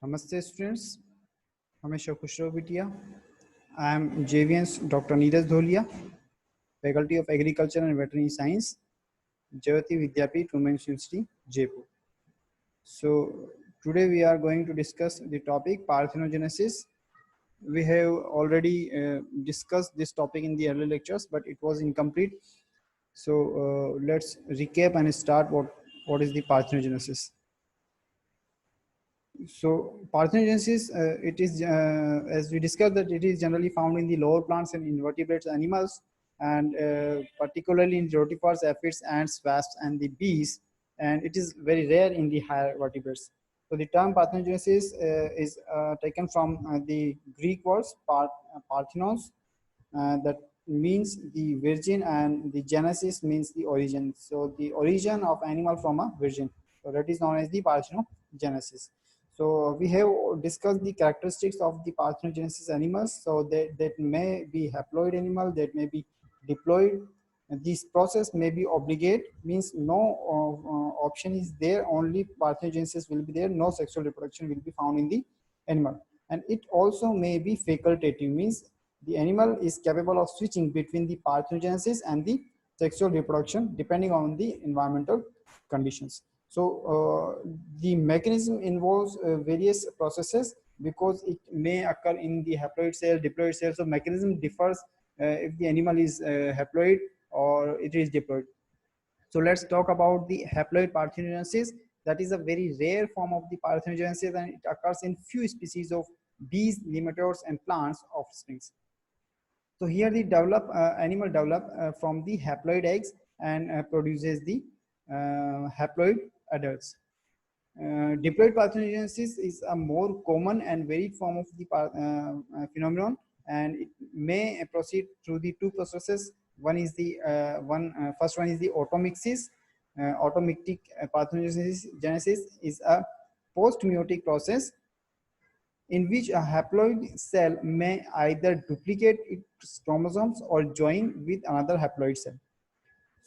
Namaste students, Hamesha Khushro Bitia. I am JVN's Dr. Neeraj Dholia, Faculty of Agriculture and Veterinary Science, Jayati Vidyapeeth Women's University, Jaipur. So today we are going to discuss the topic parthenogenesis. We have already discussed this topic in the early lectures, but it was incomplete. So let's recap and start what is the parthenogenesis. So parthenogenesis, it is as we discussed that it is generally found in the lower plants and invertebrates animals, and particularly in rotifers, aphids, ants, wasps, and the bees, and it is very rare in the higher vertebrates. So the term parthenogenesis is taken from the Greek words parthenos, that means the virgin, and the genesis means the origin. So the origin of animal from a virgin. So that is known as the parthenogenesis. So we have discussed the characteristics of the parthenogenesis animals. So that may be haploid animal, that may be diploid. And this process may be obligate, means no option is there, only parthenogenesis will be there, no sexual reproduction will be found in the animal. And it also may be facultative, means the animal is capable of switching between the parthenogenesis and the sexual reproduction depending on the environmental conditions. So the mechanism involves various processes, because it may occur in the haploid cell, diploid cell. So mechanism differs if the animal is haploid or it is diploid. So let's talk about the haploid parthenogenesis. That is a very rare form of the parthenogenesis, and it occurs in few species of bees, nematodes, and plants offsprings. So here the animal develop from the haploid eggs and produces the haploid adults. Diploid parthenogenesis is a more common and varied form of the phenomenon, and it may proceed through the two processes. One is the first one is the automixis. Automictic parthenogenesis is a post-meiotic process in which a haploid cell may either duplicate its chromosomes or join with another haploid cell.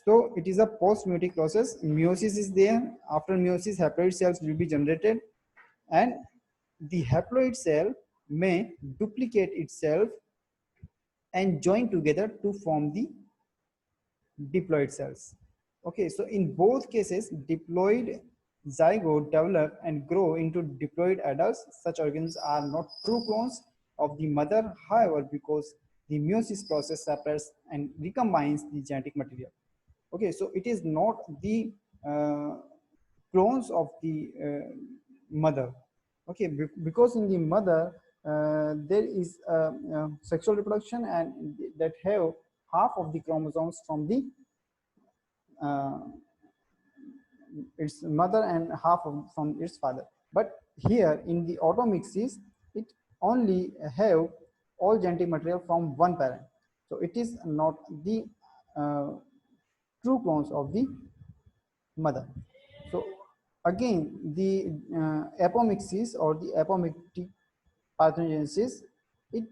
So it is a post-meiotic process. Meiosis is there. After meiosis, haploid cells will be generated, and the haploid cell may duplicate itself and join together to form the diploid cells. Okay, so in both cases, diploid zygote develop and grow into diploid adults. Such organisms are not true clones of the mother, however, because the meiosis process separates and recombines the genetic material. Okay, so it is not the clones of the mother. Okay, because in the mother there is sexual reproduction, and that have half of the chromosomes from the uh, its mother and half from its father. But here in the automixis, it only have all genetic material from one parent. So it is not the true clones of the mother. So again, the apomixis or the apomictic parthenogenesis, it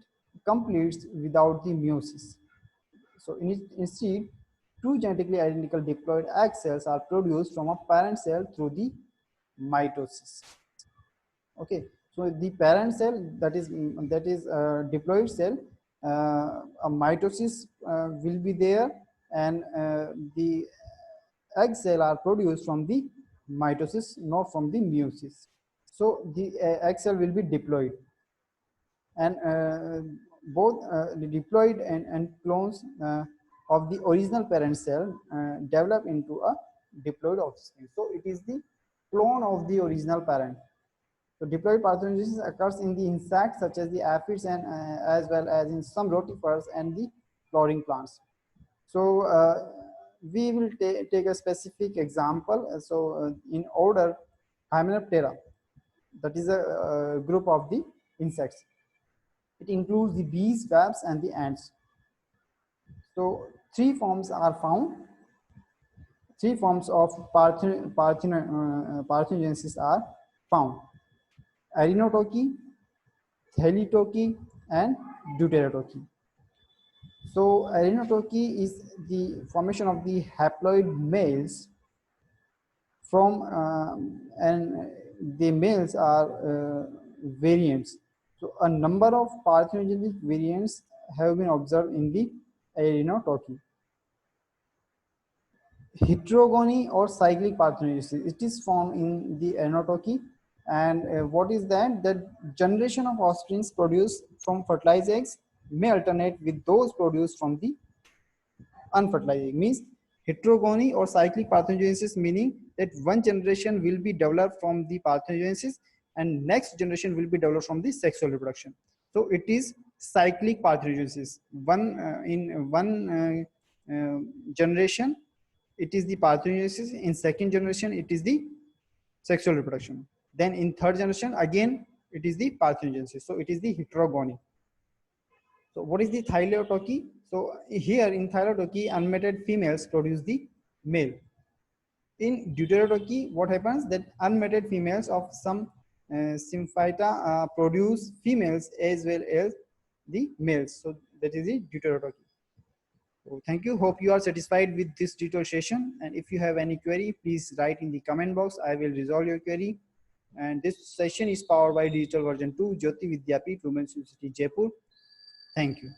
completes without the meiosis. So instead, two genetically identical diploid egg cells are produced from a parent cell through the mitosis. Okay, so the parent cell, that is diploid cell, a mitosis will be there, and the egg cell are produced from the mitosis, not from the meiosis. So the egg cell will be diploid, and both the diploid and clones of the original parent cell develop into a diploid offspring. So it is the clone of the original parent. So diploid parthenogenesis occurs in the insects such as the aphids, and as well as in some rotifers and the flowering plants. So we will take a specific example. So in order Hymenoptera, that is a group of the insects. It includes the bees, wasps, and the ants. So three forms are found. Three forms of parthenogenesis are found: Arenotoky, Thelitoky, and Deuterotoky. So arenotoky is the formation of the haploid males from and the males are variants. So a number of parthenogenetic variants have been observed in the Arenotoki. Heterogony or cyclic parthenogenesis, it is found in the Arenotoki. And what is that? The generation of offsprings produced from fertilized eggs may alternate with those produced from the unfertilized egg. Means heterogony or cyclic parthenogenesis, meaning that one generation will be developed from the parthenogenesis and next generation will be developed from the sexual reproduction. So it is cyclic parthenogenesis. In one generation it is the parthenogenesis, in second generation it is the sexual reproduction, then in third generation again it is the parthenogenesis. So it is the heterogony. So what is the Thylactoky? So here in Thylactoky, unmated females produce the male. In Deuterotoky, what happens? That unmated females of some Symphyta produce females as well as the males. So that is the Deuterotoky. So thank you. Hope you are satisfied with this tutorial session. And if you have any query, please write in the comment box. I will resolve your query. And this session is powered by Digital Version 2, Jyoti Vidyapeeth Women's University, Jaipur. Thank you.